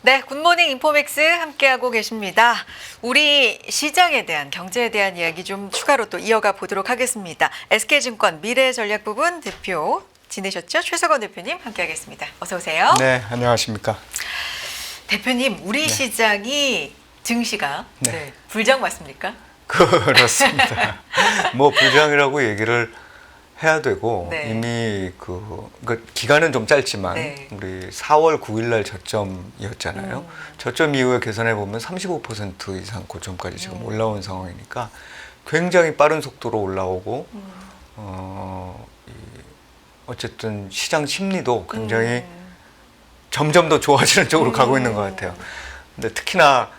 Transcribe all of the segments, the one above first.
네, 굿모닝 인포맥스 함께하고 계십니다. 우리 시장에 대한, 경제에 대한 이야기 좀 추가로 또 이어가 보도록 하겠습니다. SK증권 미래전략부분 대표 지내셨죠? 최석원 대표님 함께하겠습니다. 어서 오세요. 네, 안녕하십니까. 대표님, 우리 시장이 증시가 네. 불장 맞습니까? 그렇습니다. 뭐 불장이라고 얘기를 해야 되고 네. 이미 그 기간은 좀 짧지만 네. 우리 4월 9일 날 저점이었잖아요. 저점 이후에 계산해 보면 35% 이상 고점까지 지금 올라온 상황이니까 굉장히 빠른 속도로 올라오고 어쨌든 시장 심리도 굉장히 점점 더 좋아지는 쪽으로 가고 있는 것 같아요. 근데 특히나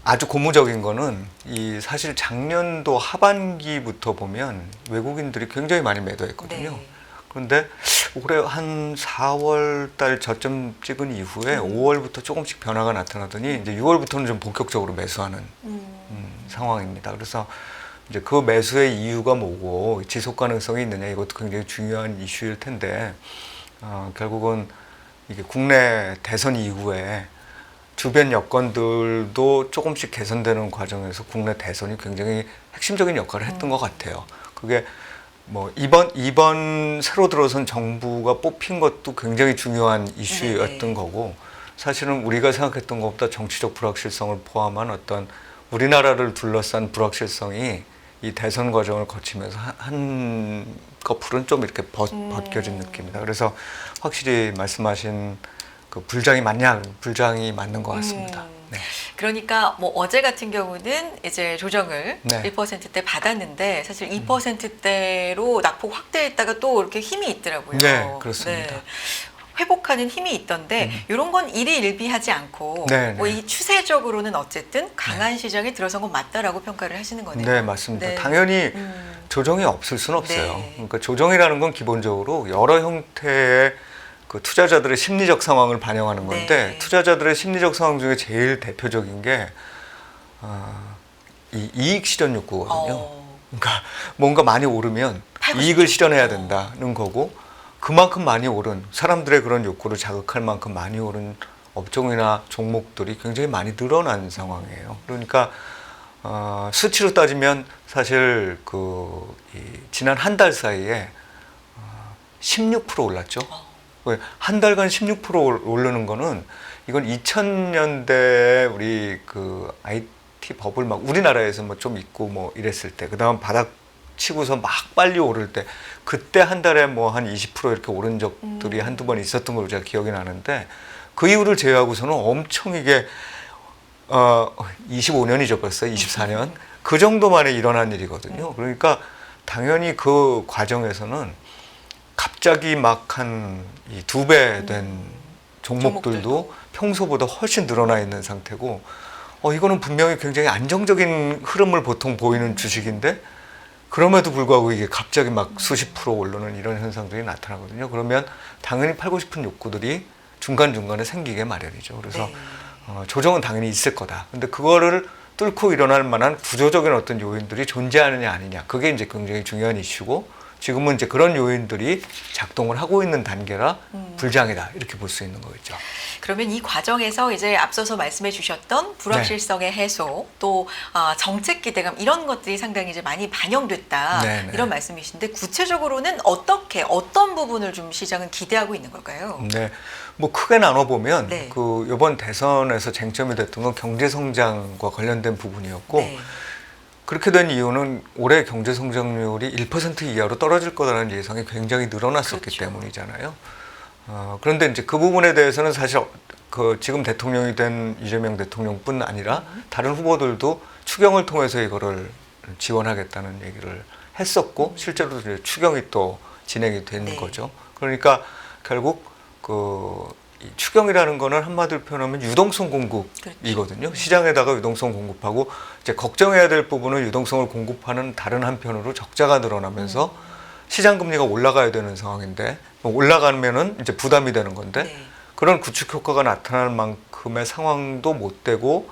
아주 고무적인 거는 이 사실 작년도 하반기부터 보면 외국인들이 굉장히 많이 매도했거든요. 네. 그런데 올해 한 4월 달 저점 찍은 이후에 5월부터 조금씩 변화가 나타나더니 이제 6월부터는 좀 본격적으로 매수하는 상황입니다. 그래서 이제 그 매수의 이유가 뭐고 지속 가능성이 있느냐, 이것도 굉장히 중요한 이슈일 텐데 결국은 이게 국내 대선 이후에 주변 여건들도 조금씩 개선되는 과정에서 국내 대선이 굉장히 핵심적인 역할을 했던 것 같아요. 그게 뭐 이번 새로 들어선 정부가 뽑힌 것도 굉장히 중요한 이슈였던 거고, 사실은 우리가 생각했던 것보다 정치적 불확실성을 포함한 어떤 우리나라를 둘러싼 불확실성이 이 대선 과정을 거치면서 한 커플은 좀 이렇게 벗겨진 느낌이다. 그래서 확실히 말씀하신 그 불장이 맞냐? 불장이 맞는 것 같습니다. 네. 그러니까 뭐 어제 같은 경우는 이제 조정을 네. 1%대 받았는데 사실 2%대로 낙폭 확대했다가 또 이렇게 힘이 있더라고요. 네, 그렇습니다. 네. 회복하는 힘이 있던데 이런 건 일희일비하지 않고 네, 뭐 네. 이 추세적으로는 어쨌든 강한 시장에 들어선 건 맞다라고 평가를 하시는 거네요. 네, 맞습니다. 네. 당연히 조정이 없을 수는 없어요. 네. 그러니까 조정이라는 건 기본적으로 여러 형태의 그 투자자들의 심리적 상황을 반영하는 건데, 네. 투자자들의 심리적 상황 중에 제일 대표적인 게 이 이익 실현 욕구거든요. 그러니까 뭔가 많이 오르면 이익을 실현해야 된다는 거고, 그만큼 많이 오른 사람들의 그런 욕구를 자극할 만큼 많이 오른 업종이나 종목들이 굉장히 많이 늘어난 상황이에요. 그러니까 수치로 따지면 사실 지난 한 달 사이에 16% 올랐죠. 한 달간 16% 오르는 거는, 이건 2000년대 우리 그 IT 버블 막 우리나라에서 뭐 좀 있고 뭐 이랬을 때, 그다음 바닥 치고서 막 빨리 오를 때, 그때 한 달에 뭐 한 20% 이렇게 오른 적들이 한두 번 있었던 걸로 제가 기억이 나는데, 그 이후를 제외하고서는 엄청 이게 25년이죠 벌써, 24년 그 정도 만에 일어난 일이거든요. 그러니까 당연히 그 과정에서는 갑자기 막 한 2배 된 종목들도 평소보다 훨씬 늘어나 있는 상태고, 이거는 분명히 굉장히 안정적인 흐름을 보통 보이는 주식인데, 그럼에도 불구하고 이게 갑자기 막 수십 프로 오르는 이런 현상들이 나타나거든요. 그러면 당연히 팔고 싶은 욕구들이 중간중간에 생기게 마련이죠. 그래서 네. 조정은 당연히 있을 거다. 근데 그거를 뚫고 일어날 만한 구조적인 어떤 요인들이 존재하느냐 아니냐, 그게 이제 굉장히 중요한 이슈고, 지금은 이제 그런 요인들이 작동을 하고 있는 단계라 불장이다, 이렇게 볼 수 있는 거겠죠. 그러면 이 과정에서 이제 앞서서 말씀해 주셨던 불확실성의 해소, 또 정책 기대감, 이런 것들이 상당히 이제 많이 반영됐다, 네, 네. 이런 말씀이신데, 구체적으로는 어떤 부분을 좀 시장은 기대하고 있는 걸까요? 네, 뭐 크게 나눠 보면 네. 그 이번 대선에서 쟁점이 됐던 건 경제 성장과 관련된 부분이었고, 네. 그렇게 된 이유는 올해 경제 성장률이 1% 이하로 떨어질 거라는 예상이 굉장히 늘어났었기 그렇죠. 때문이잖아요. 그런데 이제 그 부분에 대해서는 사실 그 지금 대통령이 된 이재명 대통령뿐 아니라 다른 후보들도 추경을 통해서 이거를 지원하겠다는 얘기를 했었고, 실제로 이제 추경이 또 진행이 된 네. 거죠. 그러니까 결국 이 추경이라는 거는 한마디로 표현하면 유동성 공급이거든요. 그렇죠. 시장에다가 유동성 공급하고, 이제 걱정해야 될 부분은 유동성을 공급하는 다른 한편으로 적자가 늘어나면서 시장 금리가 올라가야 되는 상황인데, 올라가면은 이제 부담이 되는 건데, 네. 그런 구축 효과가 나타날 만큼의 상황도 못 되고,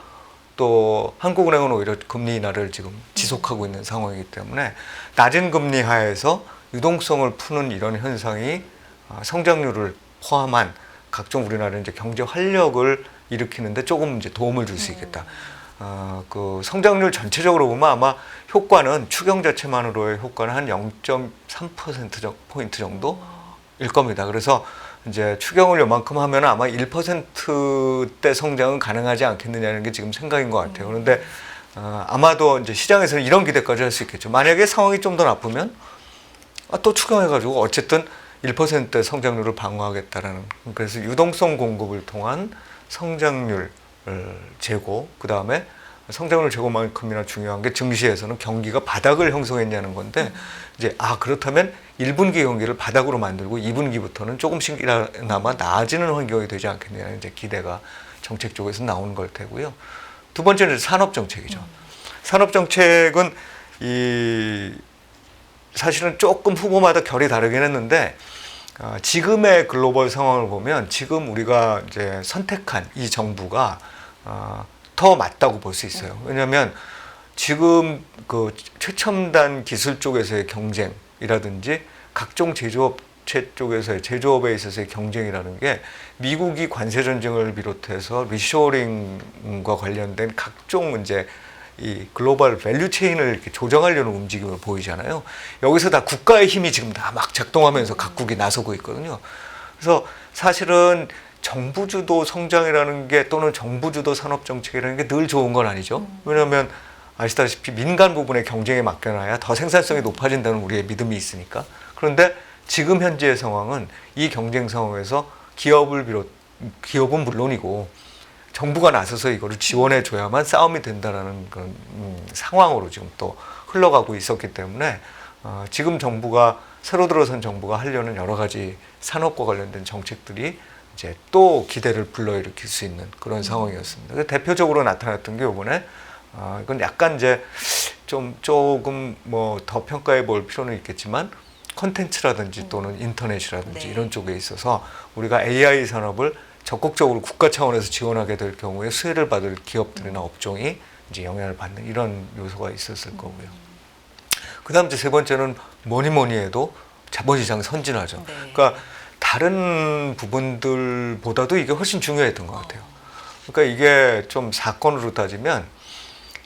또 한국은행은 오히려 금리 인하를 지금 지속하고 있는 상황이기 때문에 낮은 금리 하에서 유동성을 푸는 이런 현상이 성장률을 포함한 각종 우리나라의 이제 경제 활력을 일으키는데 조금 이제 도움을 줄 수 있겠다. 그 성장률 전체적으로 보면 아마 효과는 추경 자체만으로의 효과는 한 0.3% 정도일 겁니다. 그래서 이제 추경을 요만큼 하면 아마 1%대 성장은 가능하지 않겠느냐는 게 지금 생각인 것 같아요. 그런데 아마도 이제 시장에서는 이런 기대까지 할 수 있겠죠. 만약에 상황이 좀 더 나쁘면 또 추경해가지고 어쨌든 1%대 성장률을 방어하겠다라는, 그래서 유동성 공급을 통한 성장률 제고, 그 다음에 성장률 제고만큼이나 중요한 게 증시에서는 경기가 바닥을 형성했냐는 건데, 이제 그렇다면 1분기 경기를 바닥으로 만들고 2분기부터는 조금씩이나마 나아지는 환경이 되지 않겠냐는 이제 기대가 정책 쪽에서 나오는 걸 테고요. 두 번째는 산업 정책이죠. 산업 정책은 사실은 조금 후보마다 결이 다르긴 했는데, 지금의 글로벌 상황을 보면 지금 우리가 이제 선택한 이 정부가 더 맞다고 볼 수 있어요. 왜냐하면 지금 그 최첨단 기술 쪽에서의 경쟁이라든지 각종 제조업체 쪽에서의 제조업에 있어서의 경쟁이라는 게 미국이 관세 전쟁을 비롯해서 리쇼어링과 관련된 각종 이제 이 글로벌 밸류 체인을 이렇게 조정하려는 움직임을 보이잖아요. 여기서 다 국가의 힘이 지금 다 막 작동하면서 각국이 나서고 있거든요. 그래서 사실은 정부 주도 성장이라는 게, 또는 정부 주도 산업 정책이라는 게 늘 좋은 건 아니죠. 왜냐하면 아시다시피 민간 부분의 경쟁에 맡겨놔야 더 생산성이 높아진다는 우리의 믿음이 있으니까. 그런데 지금 현재의 상황은 이 경쟁 상황에서 기업은 물론이고 정부가 나서서 이거를 지원해 줘야만 싸움이 된다라는 그런 상황으로 지금 또 흘러가고 있었기 때문에 지금 정부가, 새로 들어선 정부가 하려는 여러 가지 산업과 관련된 정책들이 이제 또 기대를 불러일으킬 수 있는 그런 상황이었습니다. 대표적으로 나타났던 게 이번에 이건 약간 이제 조금 뭐 더 평가해 볼 필요는 있겠지만, 콘텐츠라든지 또는 인터넷이라든지 네. 이런 쪽에 있어서 우리가 AI 산업을 적극적으로 국가 차원에서 지원하게 될 경우에 수혜를 받을 기업들이나 업종이 이제 영향을 받는 이런 요소가 있었을 거고요. 그다음 이제 세 번째는 뭐니 해도 자본시장 선진화죠. 네. 그러니까 다른 부분들보다도 이게 훨씬 중요했던 것 같아요. 그러니까 이게 좀 사건으로 따지면,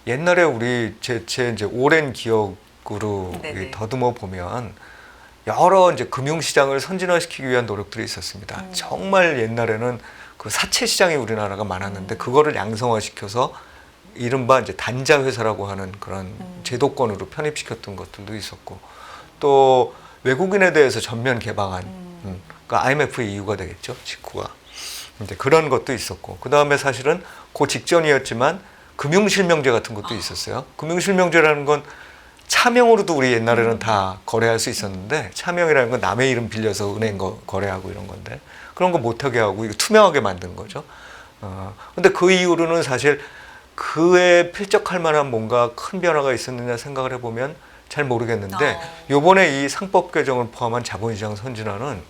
옛날에 우리 제 이제 오랜 기억으로 더듬어 보면 여러 이제 금융시장을 선진화시키기 위한 노력들이 있었습니다. 정말 옛날에는 그 사채 시장이 우리나라가 많았는데 그거를 양성화시켜서 이른바 이제 단자 회사라고 하는 그런 제도권으로 편입시켰던 것들도 있었고, 또 외국인에 대해서 전면 개방한, 그러니까 IMF의 이유가 되겠죠, 직후가. 이제 그런 것도 있었고, 그 다음에 사실은 그 직전이었지만 금융실명제 같은 것도 있었어요. 금융실명제라는 건 차명으로도 우리 옛날에는 다 거래할 수 있었는데, 차명이라는 건 남의 이름 빌려서 은행 거래하고 이런 건데, 그런 거 못하게 하고 이거 투명하게 만든 거죠. 근데 그 이후로는 사실 그에 필적할 만한 뭔가 큰 변화가 있었느냐 생각을 해보면 잘 모르겠는데, 요번에 이 상법 개정을 포함한 자본시장 선진화는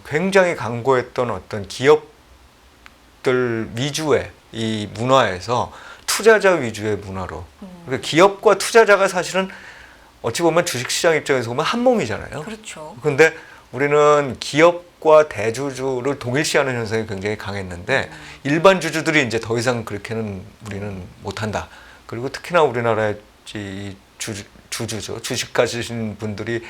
굉장히 강구했던 어떤 기업들 위주의 이 문화에서 투자자 위주의 문화로, 그러니까 기업과 투자자가 사실은 어찌 보면 주식시장 입장에서 보면 한 몸이잖아요. 그렇죠. 그런데 우리는 기업과 대주주를 동일시하는 현상이 굉장히 강했는데, 일반 주주들이 이제 더 이상 그렇게는 우리는 못한다. 그리고 특히나 우리나라의 주주죠. 주식 가지신 분들이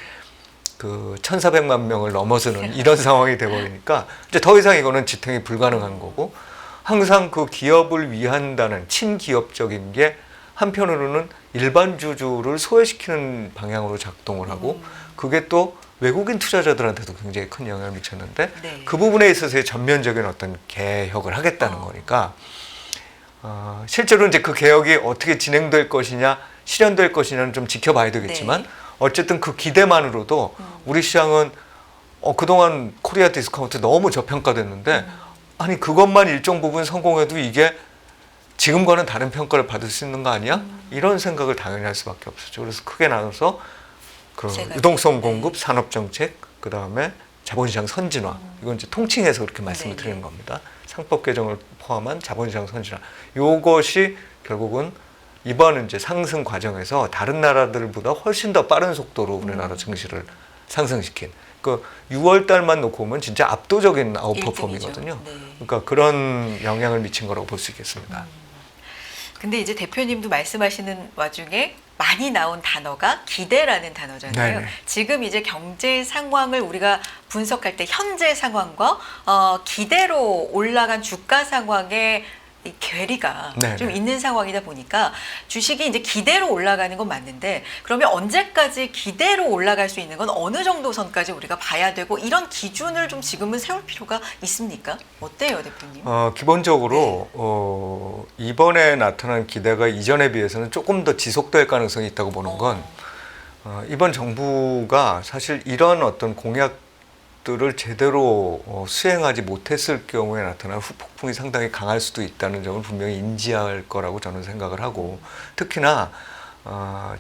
그 1,400만 명을 넘어서는 이런 상황이 돼버리니까 이제 더 이상 이거는 지탱이 불가능한 거고, 항상 그 기업을 위한다는 친기업적인 게 한편으로는 일반 주주를 소외시키는 방향으로 작동을 하고, 그게 또 외국인 투자자들한테도 굉장히 큰 영향을 미쳤는데, 네. 그 부분에 있어서의 전면적인 어떤 개혁을 하겠다는 거니까, 실제로 이제 그 개혁이 어떻게 진행될 것이냐, 실현될 것이냐는 좀 지켜봐야 되겠지만, 네. 어쨌든 그 기대만으로도 우리 시장은 그동안 코리아 디스카운트 너무 저평가됐는데, 아니 그것만 일정 부분 성공해도 이게 지금과는 다른 평가를 받을 수 있는 거 아니야? 이런 생각을 당연히 할 수밖에 없었죠. 그래서 크게 나눠서 그 유동성 공급, 산업 정책, 그 다음에 자본시장 선진화, 이건 이제 통칭해서 그렇게 말씀을 드리는 겁니다. 상법 개정을 포함한 자본시장 선진화, 이것이 결국은 이번 이제 상승 과정에서 다른 나라들보다 훨씬 더 빠른 속도로 우리나라 증시를 상승시킨 그 6월 달만 놓고 보면 진짜 압도적인 일등이죠. 아웃퍼폼이거든요. 네. 그러니까 그런 영향을 미친 거라고 볼 수 있겠습니다. 근데 이제 대표님도 말씀하시는 와중에 많이 나온 단어가 기대라는 단어잖아요. 네네. 지금 이제 경제 상황을 우리가 분석할 때 현재 상황과 기대로 올라간 주가 상황의 이 괴리가 네네. 좀 있는 상황이다 보니까 주식이 이제 기대로 올라가는 건 맞는데 그러면 언제까지 기대로 올라갈 수 있는 건 어느 정도 선까지 우리가 봐야 되고 이런 기준을 좀 지금은 세울 필요가 있습니까? 어때요, 대표님? 기본적으로 이번에 나타난 기대가 이전에 비해서는 조금 더 지속될 가능성이 있다고 보는 건 이번 정부가 사실 이런 어떤 공약들을 제대로 수행하지 못했을 경우에 나타난 후폭풍이 상당히 강할 수도 있다는 점을 분명히 인지할 거라고 저는 생각을 하고 특히나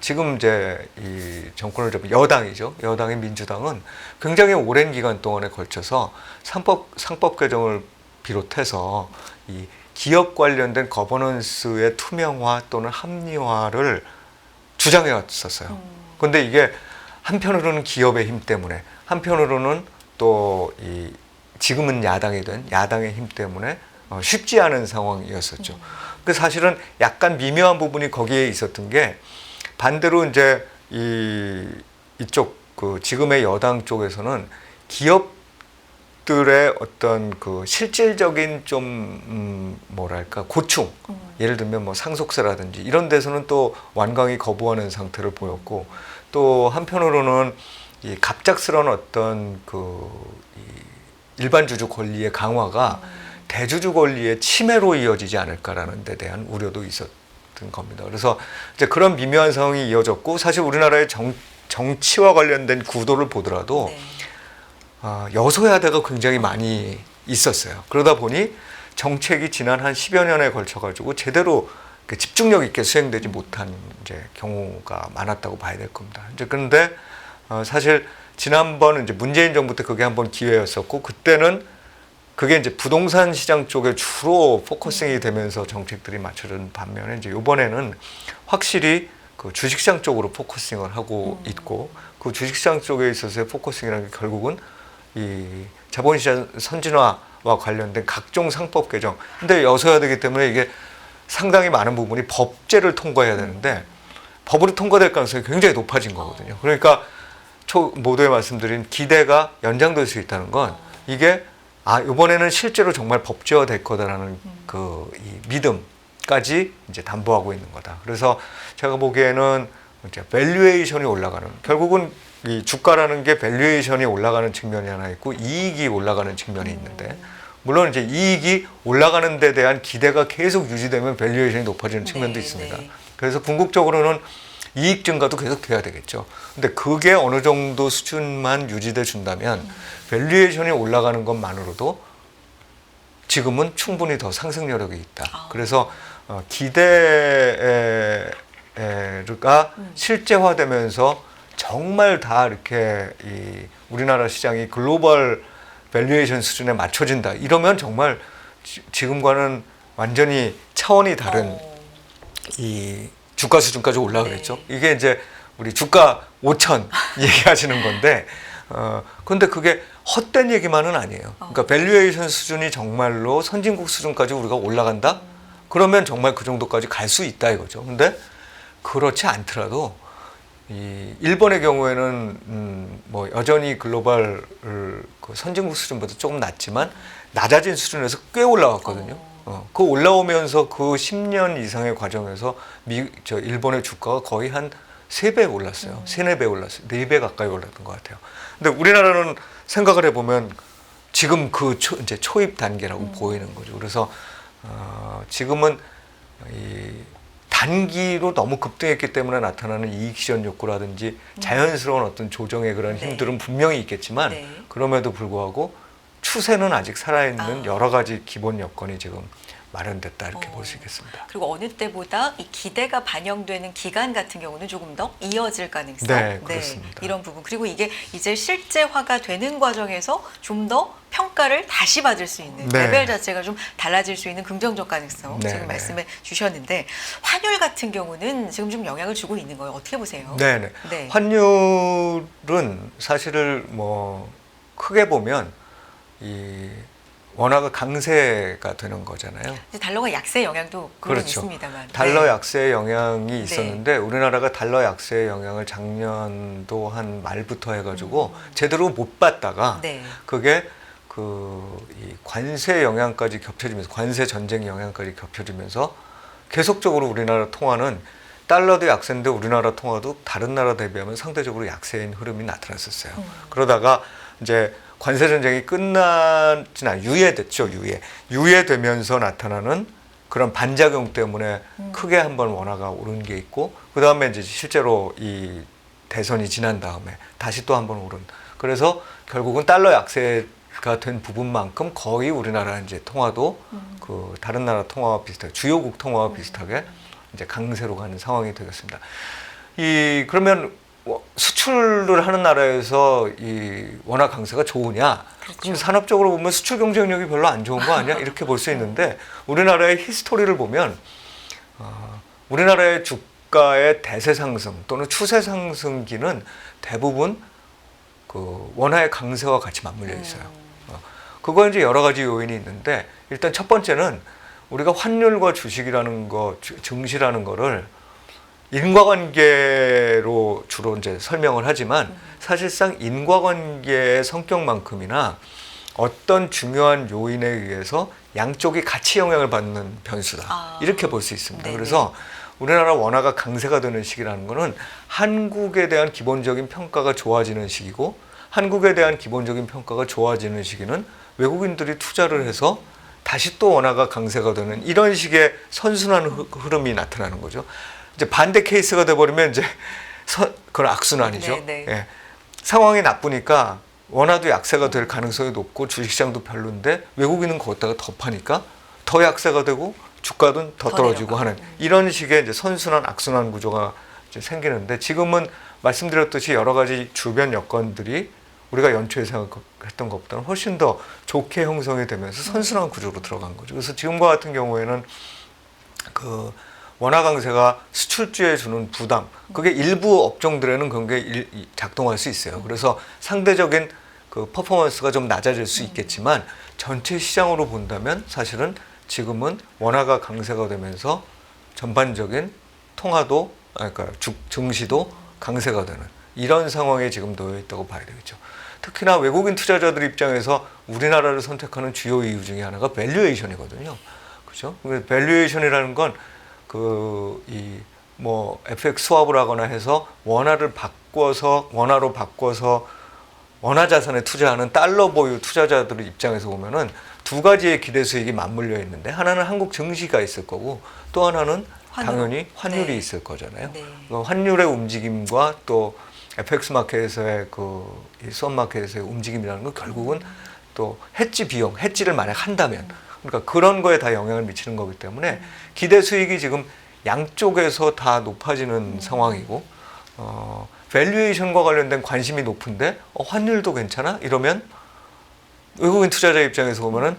지금 이제 이 정권을 잡은 여당이죠. 여당의 민주당은 굉장히 오랜 기간 동안에 걸쳐서 상법 개정을 비롯해서 이 기업 관련된 거버넌스의 투명화 또는 합리화를 주장해 왔었어요. 그런데 이게 한편으로는 기업의 힘 때문에 한편으로는 또 이 지금은 야당이 된 야당의 힘 때문에 쉽지 않은 상황이었었죠. 그 사실은 약간 미묘한 부분이 거기에 있었던 게 반대로 이제 이쪽 그 지금의 여당 쪽에서는 기업들의 어떤 그 실질적인 좀 뭐랄까 고충 예를 들면 뭐 상속세라든지 이런 데서는 또 완강히 거부하는 상태를 보였고 또 한편으로는 이 갑작스러운 어떤 일반 주주 권리의 강화가 대주주 권리의 침해로 이어지지 않을까라는 데 대한 우려도 있었던 겁니다. 그래서 이제 그런 미묘한 상황이 이어졌고 사실 우리나라의 정치와 관련된 구도를 보더라도 네. 여소야대가 굉장히 많이 있었어요. 그러다 보니 정책이 지난 한 10여 년에 걸쳐가지고 제대로 집중력 있게 수행되지 못한 이제 경우가 많았다고 봐야 될 겁니다. 이제 그런데 사실 지난번 이제 문재인 정부 때 그게 한번 기회였었고 그때는 그게 이제 부동산 시장 쪽에 주로 포커싱이 되면서 정책들이 맞춰진 반면에 이제 이번에는 확실히 그 주식시장 쪽으로 포커싱을 하고 있고 그 주식시장 쪽에 있어서의 포커싱이라는 게 결국은 이 자본시장 선진화와 관련된 각종 상법 개정. 근데 여서야되기 때문에 이게 상당히 많은 부분이 법제를 통과해야 되는데 법으로 통과될 가능성이 굉장히 높아진 거거든요. 그러니까 모두에 말씀드린 기대가 연장될 수 있다는 건 이게 이번에는 실제로 정말 법제화 될 거다라는 이 믿음까지 이제 담보하고 있는 거다. 그래서 제가 보기에는 이제 밸류에이션이 올라가는 결국은 이 주가라는 게 밸류에이션이 올라가는 측면이 하나 있고 이익이 올라가는 측면이 있는데 물론 이제 이익이 올라가는 데 대한 기대가 계속 유지되면 밸류에이션이 높아지는 측면도 있습니다. 그래서 궁극적으로는 이익 증가도 계속 돼야 되겠죠. 근데 그게 어느 정도 수준만 유지돼 준다면 밸류에이션이 올라가는 것만으로도 지금은 충분히 더 상승 여력이 있다. 그래서 기대가 실제화되면서 정말 다 이렇게 이 우리나라 시장이 글로벌 밸류에이션 수준에 맞춰진다. 이러면 정말 지금과는 완전히 차원이 다른 이 주가 수준까지 올라가겠죠. 이게 이제 우리 주가 5천 얘기하시는 건데, 근데 그게 헛된 얘기만은 아니에요. 그러니까 밸류에이션 수준이 정말로 선진국 수준까지 우리가 올라간다? 그러면 정말 그 정도까지 갈 수 있다 이거죠. 근데 그렇지 않더라도 이 일본의 경우에는 뭐 여전히 글로벌 그 선진국 수준보다 조금 낮지만 낮아진 수준에서 꽤 올라왔거든요. 그 올라오면서 그 10년 이상의 과정에서 일본의 주가가 거의 한 3배 올랐어요. 3, 4배 올랐어요. 4배 가까이 올랐던 것 같아요. 근데 우리나라는 생각을 해보면 지금 이제 초입 단계라고 보이는 거죠. 그래서 지금은 이 단기로 너무 급등했기 때문에 나타나는 이익 실현 욕구라든지 자연스러운 어떤 조정의 그런 힘들은 분명히 있겠지만 그럼에도 불구하고 추세는 아직 살아있는 여러 가지 기본 여건이 지금 마련됐다 이렇게 볼 수 있겠습니다. 그리고 어느 때보다 이 기대가 반영되는 기간 같은 경우는 조금 더 이어질 가능성. 네, 그렇습니다. 이런 부분. 그리고 이게 이제 실제화가 되는 과정에서 좀 더 평가를 다시 받을 수 있는 네. 레벨 자체가 좀 달라질 수 있는 긍정적 가능성 네, 지금 네. 말씀해 주셨는데 환율 같은 경우는 지금 좀 영향을 주고 있는 거예요. 어떻게 보세요? 네네. 네. 환율은 사실을 뭐 크게 보면 이 원화가 강세가 되는 거잖아요. 이제 달러가 약세 영향도 물론 그렇죠. 있습니다만. 달러 네. 약세 영향이 있었는데 우리나라가 달러 약세 영향을 작년도 한 말부터 해가지고 제대로 못 받다가 네. 그게 이 관세 영향까지 겹쳐지면서 관세 전쟁 영향까지 겹쳐지면서 계속적으로 우리나라 통화는 달러도 약세인데 우리나라 통화도 다른 나라 대비하면 상대적으로 약세인 흐름이 나타났었어요. 그러다가 이제 관세 전쟁이 끝나진 않아 유예됐죠. 유예되면서 나타나는 그런 반작용 때문에 크게 한번 원화가 오른 게 있고 그 다음에 이제 실제로 이 대선이 지난 다음에 다시 또 한번 오른. 그래서 결국은 달러 약세가 된 부분만큼 거의 우리나라 이제 통화도 그 다른 나라 통화와 비슷하게 주요국 통화와 비슷하게 이제 강세로 가는 상황이 되겠습니다. 그러면 수출을 하는 나라에서 이 원화 강세가 좋으냐? 그렇죠. 그럼 산업적으로 보면 수출 경쟁력이 별로 안 좋은 거 아니야? 이렇게 볼 수 있는데 우리나라의 히스토리를 보면 우리나라의 주가의 대세 상승 또는 추세 상승기는 대부분 그 원화의 강세와 같이 맞물려 있어요. 그거 이제 여러 가지 요인이 있는데 일단 첫 번째는 우리가 환율과 주식이라는 거, 증시라는 거를 인과관계로 주로 이제 설명을 하지만 사실상 인과관계의 성격만큼이나 어떤 중요한 요인에 의해서 양쪽이 같이 영향을 받는 변수다. 이렇게 볼 수 있습니다. 네네. 그래서 우리나라 원화가 강세가 되는 시기라는 거는 한국에 대한 기본적인 평가가 좋아지는 시기고 한국에 대한 기본적인 평가가 좋아지는 시기는 외국인들이 투자를 해서 다시 또 원화가 강세가 되는 이런 식의 선순환 흐름이 나타나는 거죠. 이제 반대 케이스가 돼버리면 이제 그건 악순환이죠. 네, 네. 예. 상황이 나쁘니까 원화도 약세가 될 가능성이 높고 주식시장도 별론데 외국인은 거기다가 더 파니까 더 약세가 되고 주가도 더 떨어지고 하는 이런 식의 이제 선순환 악순환 구조가 이제 생기는데 지금은 말씀드렸듯이 여러 가지 주변 여건들이 우리가 연초에 생각했던 것보다는 훨씬 더 좋게 형성이 되면서 선순환 구조로 들어간 거죠. 그래서 지금과 같은 경우에는 그 원화 강세가 수출주에 주는 부담, 그게 일부 업종들에는 그런 게 작동할 수 있어요. 그래서 상대적인 그 퍼포먼스가 좀 낮아질 수 있겠지만 전체 시장으로 본다면 사실은 지금은 원화가 강세가 되면서 전반적인 통화도, 그러니까 증시도 강세가 되는 이런 상황에 지금 놓여 있다고 봐야 되겠죠. 특히나 외국인 투자자들 입장에서 우리나라를 선택하는 주요 이유 중에 하나가 밸류에이션이거든요. 그죠? 밸류에이션이라는 건 FX 스왑을 하거나 해서 원화로 바꿔서 원화 자산에 투자하는 달러 보유 투자자들 입장에서 보면은 두 가지의 기대 수익이 맞물려 있는데 하나는 한국 증시가 있을 거고 또 하나는 당연히 환율이 네. 있을 거잖아요. 네. 환율의 움직임과 또 FX 마켓에서의 이 스왑 마켓에서의 움직임이라는 건 결국은 또 해지를 만약 한다면 그러니까 그런 거에 다 영향을 미치는 거기 때문에 기대 수익이 지금 양쪽에서 다 높아지는 상황이고 밸류에이션과 관련된 관심이 높은데 환율도 괜찮아? 이러면 외국인 투자자 입장에서 보면은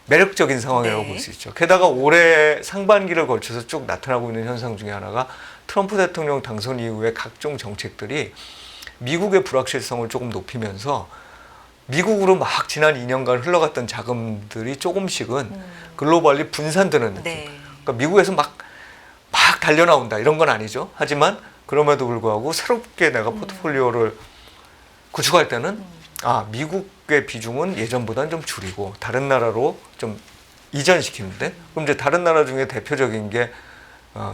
매력적인 상황이라고 네. 볼 수 있죠. 게다가 올해 상반기를 걸쳐서 쭉 나타나고 있는 현상 중에 하나가 트럼프 대통령 당선 이후에 각종 정책들이 미국의 불확실성을 조금 높이면서 미국으로 막 지난 2년간 흘러갔던 자금들이 조금씩은 글로벌리 분산되는 느낌. 네. 그러니까 미국에서 막 달려나온다 이런 건 아니죠. 하지만 그럼에도 불구하고 새롭게 내가 포트폴리오를 구축할 때는 미국의 비중은 예전보다는 좀 줄이고 다른 나라로 좀 이전시키는데 그럼 이제 다른 나라 중에 대표적인 게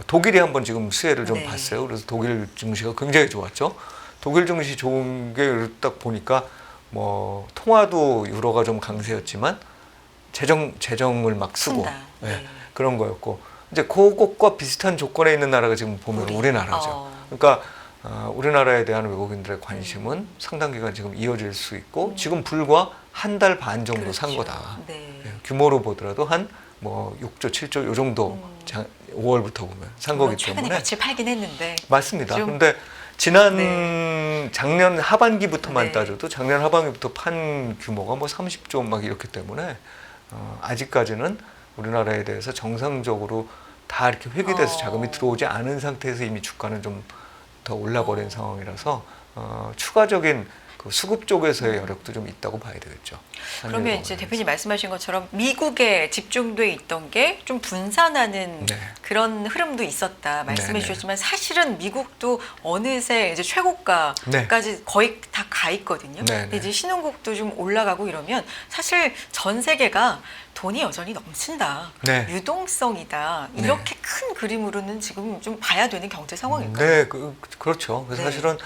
독일이 한번 지금 수혜를 좀 네. 봤어요. 그래서 독일 증시가 굉장히 좋았죠. 독일 증시 좋은 게 딱 보니까 뭐 통화도 유로가 좀 강세였지만 재정을 막 쓰고 네. 그런 거였고 이제 그것과 비슷한 조건에 있는 나라가 지금 보면 우리나라죠. 그러니까 우리나라에 대한 외국인들의 관심은 상당 기간 지금 이어질 수 있고 지금 불과 한 달 반 정도 그렇죠. 산 거다. 네. 규모로 보더라도 한 뭐 6조, 7조 요 정도 5월부터 보면 산 거기 최근에 때문에 며칠 팔긴 했는데 맞습니다. 좀- 그런데 지난 작년 하반기부터만 네. 따져도 작년 하반기부터 판 규모가 뭐 30조 막 이렇기 때문에 아직까지는 우리나라에 대해서 정상적으로 다 이렇게 회귀돼서 자금이 들어오지 않은 상태에서 이미 주가는 좀 더 올라버린 상황이라서 추가적인 그 수급 쪽에서의 여력도 좀 있다고 봐야 되겠죠. 그러면 이제 대표님 말씀하신 것처럼 미국에 집중돼 있던 게 좀 분산하는 네. 그런 흐름도 있었다 말씀해 네, 네. 주셨지만 사실은 미국도 어느새 이제 최고가까지 거의 다 가 있거든요. 네, 근데 네. 이제 신흥국도 좀 올라가고 이러면 사실 전 세계가 돈이 여전히 넘친다. 네. 유동성이다. 네. 이렇게 큰 그림으로는 지금 좀 봐야 되는 경제 상황일까요? 네, 그렇죠. 그래서 네. 사실은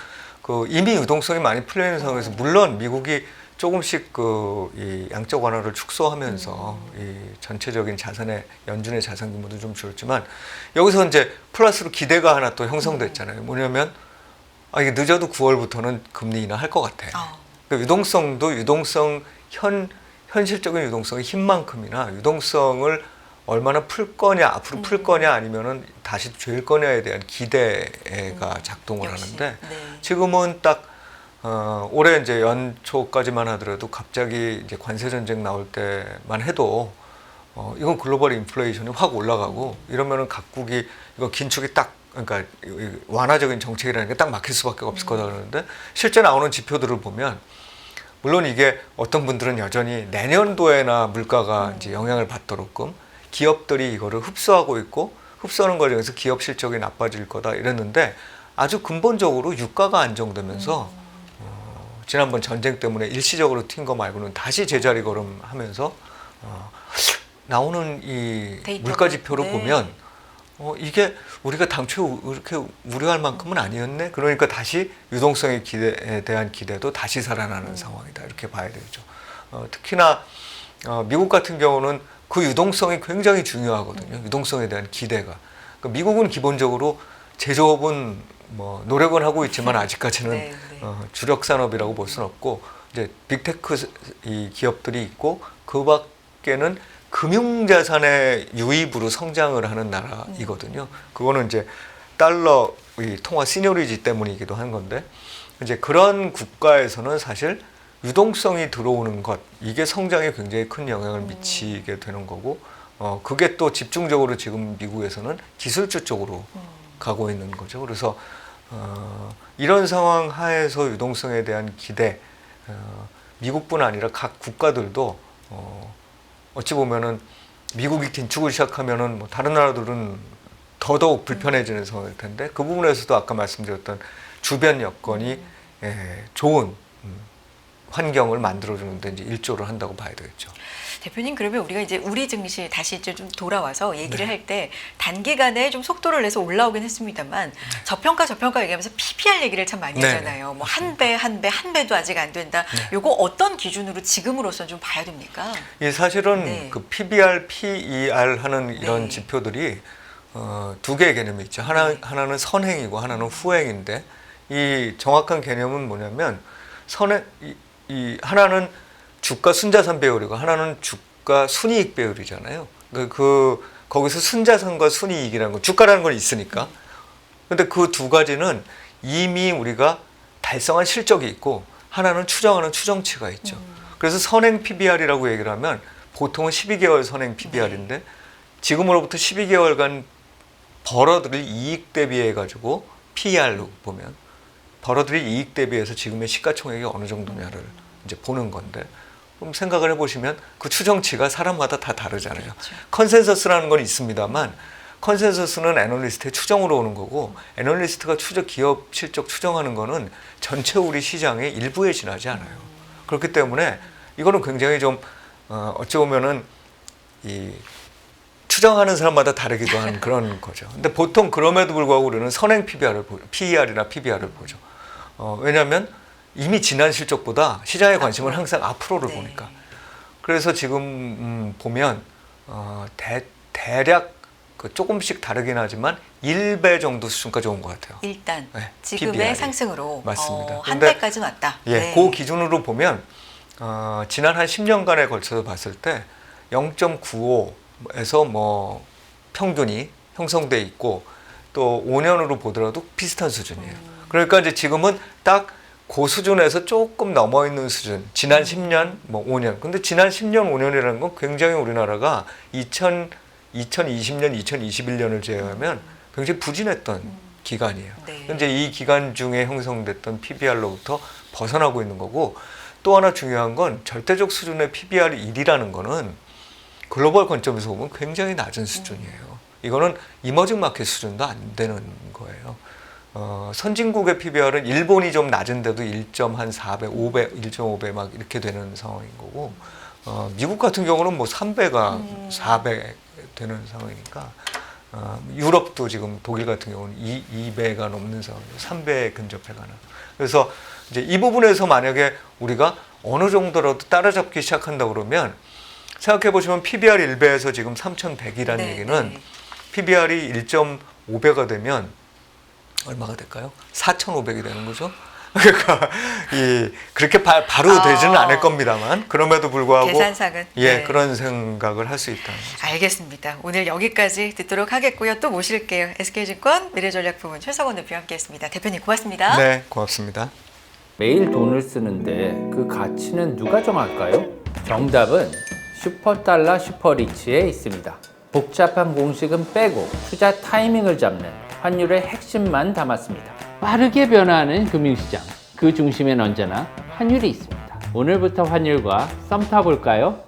그 이미 유동성이 많이 풀려 있는 상황에서 물론 미국이 조금씩 이 양적 완화를 축소하면서 이 전체적인 자산의 연준의 자산 규모도 좀 줄었지만 여기서 이제 플러스로 기대가 하나 또 형성됐잖아요. 뭐냐면 이게 늦어도 9월부터는 금리 인하할 것 같아. 그러니까 유동성 현실적인 유동성이 흰 만큼이나 유동성을 얼마나 풀 거냐, 앞으로 풀 거냐 아니면은 다시 잴 거냐에 대한 기대가 작동을 역시. 하는데 네. 지금은 딱 올해 이제 연초까지만 하더라도 갑자기 이제 관세 전쟁 나올 때만 해도 이건 글로벌 인플레이션이 확 올라가고 이러면은 각국이 이거 긴축이 딱 그러니까 완화적인 정책이라는 게 딱 막힐 수밖에 없을 거다 그러는데 실제 나오는 지표들을 보면 물론 이게 어떤 분들은 여전히 내년도에나 물가가 이제 영향을 받도록끔 기업들이 이거를 흡수하고 있고 흡수하는 과정에서 기업 실적이 나빠질 거다 이랬는데 아주 근본적으로 유가가 안정되면서 지난번 전쟁 때문에 일시적으로 튄 거 말고는 다시 제자리 걸음하면서 나오는 이 데이터가, 물가 지표로 네. 보면 이게 우리가 당초 이렇게 우려할 만큼은 아니었네. 그러니까 다시 유동성의 기대에 대한 기대도 다시 살아나는 상황이다. 이렇게 봐야 되죠. 특히나 미국 같은 경우는 그 유동성이 굉장히 중요하거든요. 유동성에 대한 기대가. 그러니까 미국은 기본적으로 제조업은 뭐 노력은 하고 있지만 아직까지는 네, 네. 주력 산업이라고 볼 수는 없고 이제 빅테크 이 기업들이 있고 그 밖에는 금융자산의 유입으로 성장을 하는 나라이거든요. 그거는 이제 달러 이 통화 시니어리티 때문이기도 한 건데 이제 그런 국가에서는 사실 유동성이 들어오는 것 이게 성장에 굉장히 큰 영향을 미치게 되는 거고 그게 또 집중적으로 지금 미국에서는 기술주 쪽으로 가고 있는 거죠. 그래서 이런 상황 하에서 유동성에 대한 기대 미국뿐 아니라 각 국가들도 어찌 보면은 미국이 긴축을 시작하면은 뭐 다른 나라들은 더더욱 불편해지는 상황일 텐데 그 부분에서도 아까 말씀드렸던 주변 여건이 좋은 환경을 만들어주는 데 이제 일조를 한다고 봐야 되겠죠. 대표님 그러면 우리가 이제 우리 증시 다시 이제 좀 돌아와서 얘기를 네. 할 때 단기간에 좀 속도를 내서 올라오긴 했습니다만 저평가 얘기하면서 PBR 얘기를 참 많이 네. 하잖아요. 뭐 한 배도 아직 안 된다. 네. 요거 어떤 기준으로 지금으로선 좀 봐야 됩니까? 이 사실은 네. 그 PBR, PER 하는 이런 네. 지표들이 두 개의 개념이 있죠. 하나는 선행이고 하나는 후행인데 이 정확한 개념은 뭐냐면 선행 이 하나는 주가 순자산 배율이고 하나는 주가 순이익 배율이잖아요. 거기서 순자산과 순이익이라는 건 주가라는 건 있으니까. 근데 그 두 가지는 이미 우리가 달성한 실적이 있고 하나는 추정하는 추정치가 있죠. 그래서 선행 PBR이라고 얘기를 하면 보통은 12개월 선행 PBR인데 지금으로부터 12개월간 벌어들일 이익 대비해 가지고 PER로 보면 벌어들일 이익 대비해서 지금의 시가총액이 어느 정도냐를 이제 보는 건데 그럼 생각을 해보시면 그 추정치가 사람마다 다 다르잖아요. 그렇죠. 컨센서스라는 건 있습니다만 컨센서스는 애널리스트의 추정으로 오는 거고 애널리스트가 기업 실적 추정하는 거는 전체 우리 시장의 일부에 지나지 않아요. 그렇기 때문에 이거는 굉장히 좀 어찌 보면은 이 추정하는 사람마다 다르기도 한 그런 거죠. 근데 보통 그럼에도 불구하고 우리는 선행 PER이나 PBR을 보죠. 왜냐하면 이미 지난 실적보다 시장의 관심은 항상 앞으로를 네. 보니까. 그래서 지금 보면 대략 조금씩 다르긴 하지만 1배 정도 수준까지 온 것 같아요. 일단 네, 지금의 PBR 이. 상승으로 맞습니다. 한 근데 배까지는 왔다. 예, 네. 그 기준으로 보면 지난 한 10년간에 걸쳐서 봤을 때 0.95에서 평균이 형성돼 있고 또 5년으로 보더라도 비슷한 수준이에요. 그러니까 이제 지금은 딱 그 수준에서 조금 넘어 있는 수준. 지난 10년, 뭐 5년. 근데 지난 10년, 5년이라는 건 굉장히 우리나라가 2020년, 2021년을 제외하면 굉장히 부진했던 기간이에요. 네. 현재 이 기간 중에 형성됐던 PBR로부터 벗어나고 있는 거고, 또 하나 중요한 건 절대적 수준의 PBR 1이라는 거는 글로벌 관점에서 보면 굉장히 낮은 수준이에요. 이거는 이머징 마켓 수준도 안 되는 거예요. 선진국의 PBR은 일본이 좀 낮은데도 1.4배, 5배, 1.5배 막 이렇게 되는 상황인 거고, 미국 같은 경우는 뭐 3배가 4배 되는 상황이니까, 유럽도 지금 독일 같은 경우는 2배가 넘는 상황이에요. 3배에 근접해가는. 그래서 이제 이 부분에서 만약에 우리가 어느 정도라도 따라잡기 시작한다 그러면 생각해 보시면 PBR 1배에서 지금 3,100이라는 네, 얘기는 네. PBR이 1.5배가 되면 얼마가 될까요? 4,500이 되는 거죠. 그러니까 그렇게 바로 되지는 않을 겁니다만 그럼에도 불구하고 계산상은 네. 그런 생각을 할 수 있다는 거죠. 알겠습니다. 오늘 여기까지 듣도록 하겠고요. 또 모실게요. SK증권 미래전략부문 최석원 대표와 함께했습니다. 대표님 고맙습니다. 네, 고맙습니다. 매일 돈을 쓰는데 그 가치는 누가 정할까요? 정답은 슈퍼달러 슈퍼리치에 있습니다. 복잡한 공식은 빼고 투자 타이밍을 잡는 환율의 핵심만 담았습니다. 빠르게 변화하는 금융시장, 그 중심엔 언제나 환율이 있습니다. 오늘부터 환율과 썸 타볼까요?